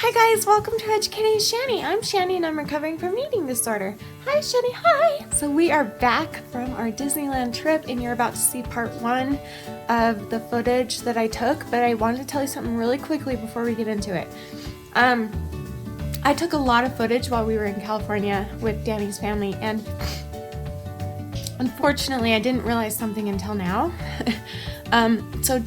Hi guys, welcome to Educating Shanny. I'm Shanny and I'm recovering from an eating disorder. Hi Shanny, hi! So we are back from our Disneyland trip and you're about to see part one of the footage that I took, but I wanted to tell you something really quickly before we get into it. I took a lot of footage while we were in California with Danny's family, and unfortunately I didn't realize something until now. So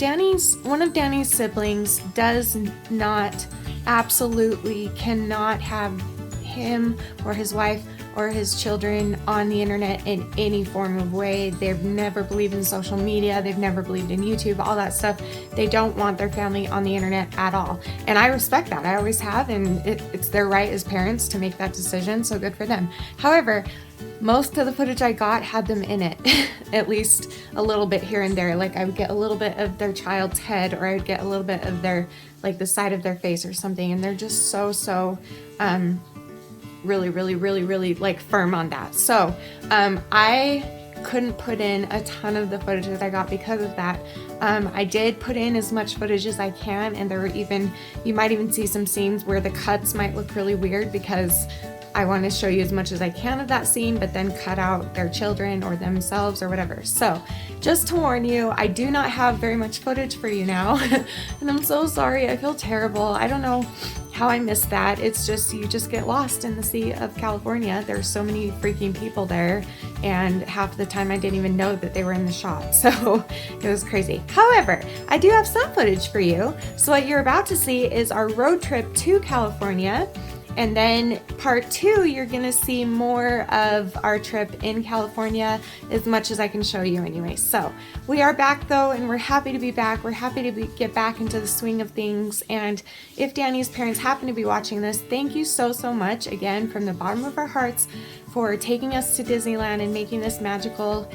one of Danny's siblings does not, absolutely cannot have him or his wife or his children on the internet in any form of way. They've never believed in social media. They've never believed in YouTube, all that stuff. They don't want their family on the internet at all. And I respect that. I always have, and it's their right as parents to make that decision, so good for them. However, most of the footage I got had them in it, at least a little bit here and there. Like I would get a little bit of their child's head, or I would get a little bit of their, like the side of their face or something. And they're just so really like firm on that. So I couldn't put in a ton of the footage that I got because of that. I did put in as much footage as I can, and there were even, you might even see some scenes where the cuts might look really weird because I want to show you as much as I can of that scene, but then cut out their children or themselves or whatever. So just to warn you, I do not have very much footage for you now. And I'm so sorry. I feel terrible. I don't know how I missed that. It's just, you just get lost in the sea of California. There's so many freaking people there, and half the time I didn't even know that they were in the shot. So it was crazy. However, I do have some footage for you. So what you're about to see is our road trip to California. And then part two, you're gonna see more of our trip in California, as much as I can show you anyway. So we are back though, and we're happy to be back. We're happy to get back into the swing of things. And if Danny's parents happen to be watching this, thank you so much, again, from the bottom of our hearts, for taking us to Disneyland and making this magical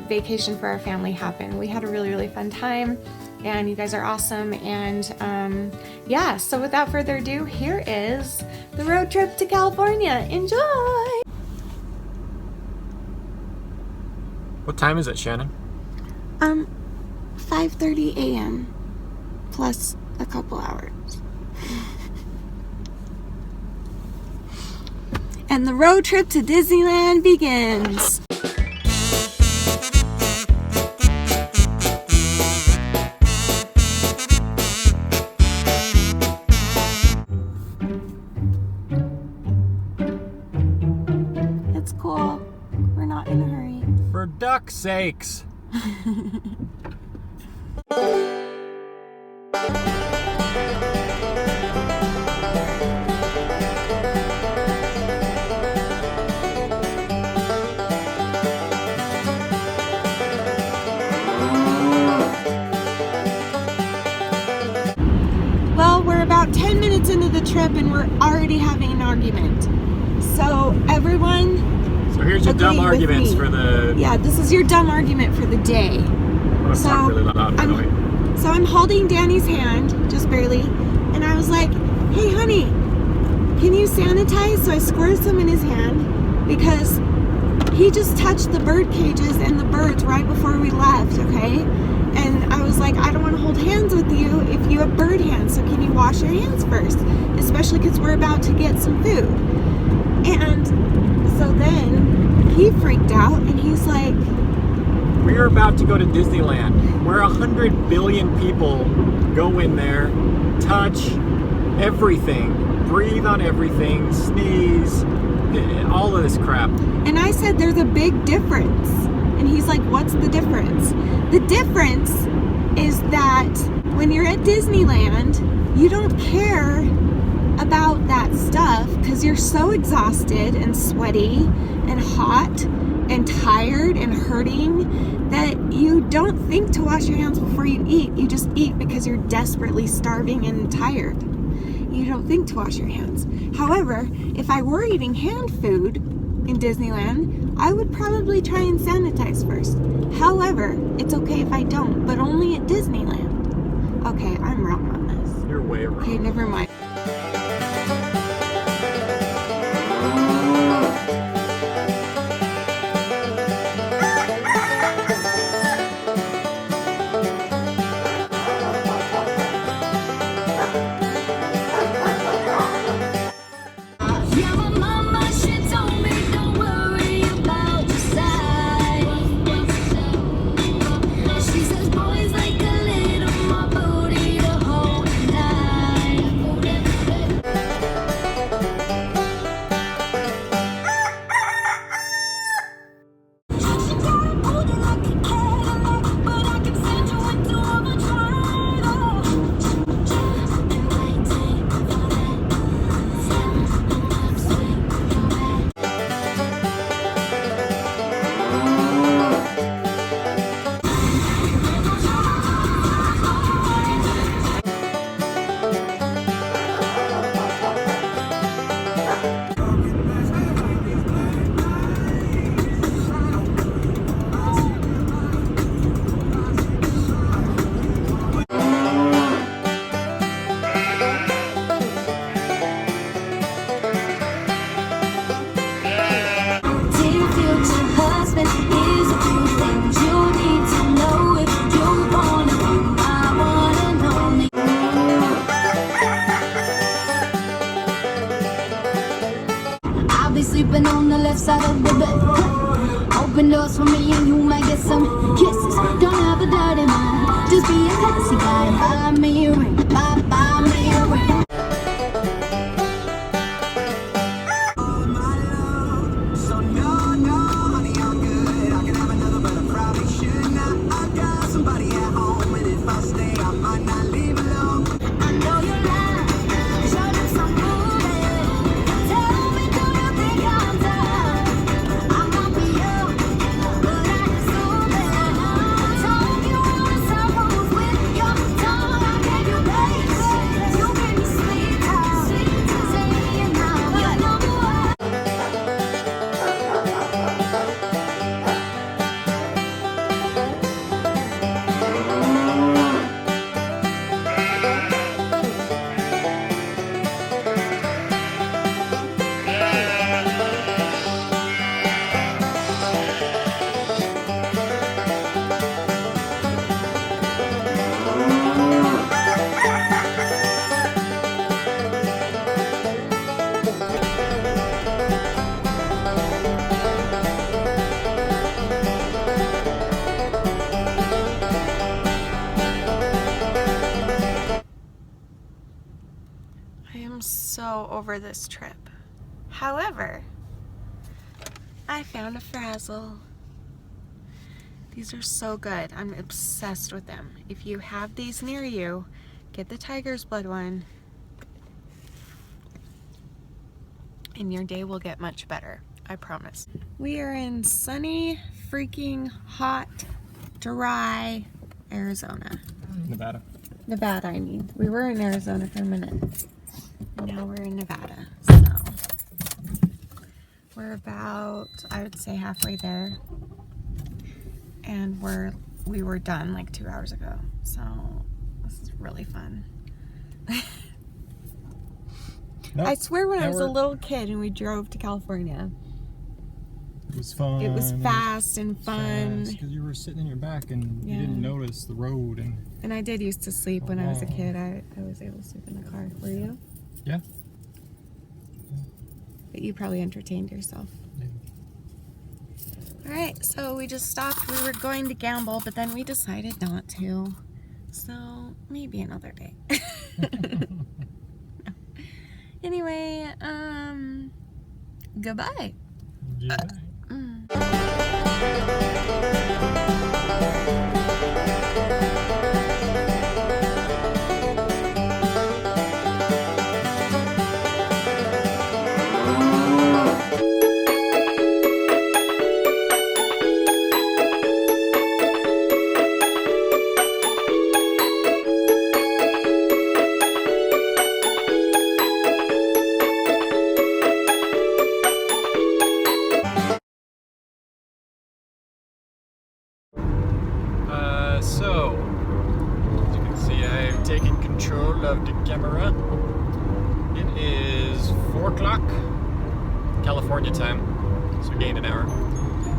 vacation for our family happen. We had a really fun time, and you guys are awesome. And yeah, so without further ado, here is the road trip to California. Enjoy! What time is it, Shannon? 5:30 a.m. plus a couple hours. And the road trip to Disneyland begins. It's cool. We're not in a hurry. For duck's sakes. Well, we're about 10 minutes into the trip and we're already having an argument. So everyone, So here's your dumb arguments for the... Yeah, this is your dumb argument for the day. I'm gonna talk really loud, by the way. So I'm holding Danny's hand, just barely, and I was like, hey honey, can you sanitize? So I squirted some in his hand because he just touched the bird cages and the birds right before we left, okay? And I was like, I don't want to hold hands with you if you have bird hands, so can you wash your hands first? Especially because we're about to get some food. And so then he freaked out and he's like, We're about to go to Disneyland, where 100 billion people go in there, touch everything, breathe on everything, sneeze, all of this crap. and I said, there's a big difference. And he's like, what's the difference? The difference is that when you're at Disneyland, you don't care about that stuff because you're so exhausted and sweaty and hot and tired and hurting that you don't think to wash your hands before you eat. You just eat because you're desperately starving and tired. You don't think to wash your hands. However, if I were eating hand food in Disneyland, I would probably try and sanitize first. However, it's okay if I don't, but only at Disneyland. Okay, I'm wrong on this. You're way wrong. Okay, never mind. side of the bed. Open doors for me and you might get some kisses. Don't have a dirty mind, just be a classy guy. Buy me a ring, buy me a ring. I am so over this trip. However, I found a Frazzle. These are so good. I'm obsessed with them. If you have these near you, get the tiger's blood one and your day will get much better. I promise. We are in sunny, freaking hot, dry Arizona. Nevada, I mean. We were in Arizona for a minute. Now we're in Nevada, so we're about, I would say, halfway there, and we were done like 2 hours ago, so this is really fun. Nope. I swear when I was a little kid and we drove to California, it was fun. it was fast and fun. Because you were sitting in your back and Yeah. you didn't notice the road. And I did used to sleep when I was a kid. I was able to sleep in the car. Were you? Yeah. But you probably entertained yourself. Yeah. Alright, so we just stopped. We were going to gamble, but then we decided not to. So maybe another day. Anyway, goodbye. Yeah. So, as you can see, I've taken control of the camera. It is 4 o'clock California time, so we gained an hour.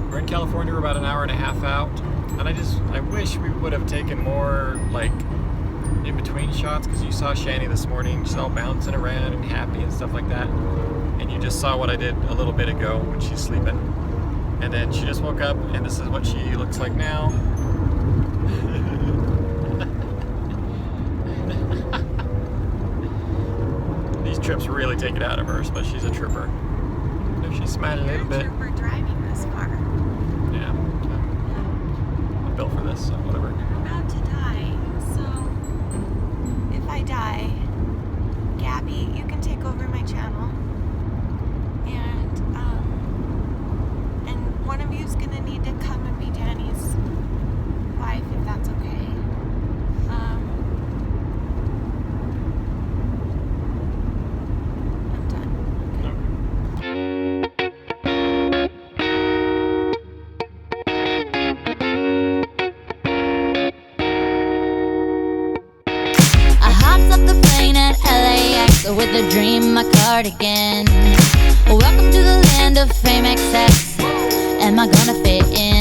We're in California, we're about an hour and a half out, and I wish we would have taken more like in between shots, because you saw Shanny this morning, she's all bouncing around and happy and stuff like that, and you just saw what I did a little bit ago when she's sleeping, and then she just woke up, and this is what she looks like now. These trips really take it out of her, but she's a trooper. If she's smiling a little bit. You're a trooper driving this far. Yeah. I'm built for this, so whatever. I'm about to die, so if I die, Gabby, you can take over my channel. And one of you's gonna need to come and be Danny's wife, if that's okay. I'm done. I hopped off the plane at LAX with a dream, my cardigan. Welcome to the land of fame excess. Am I gonna fit in?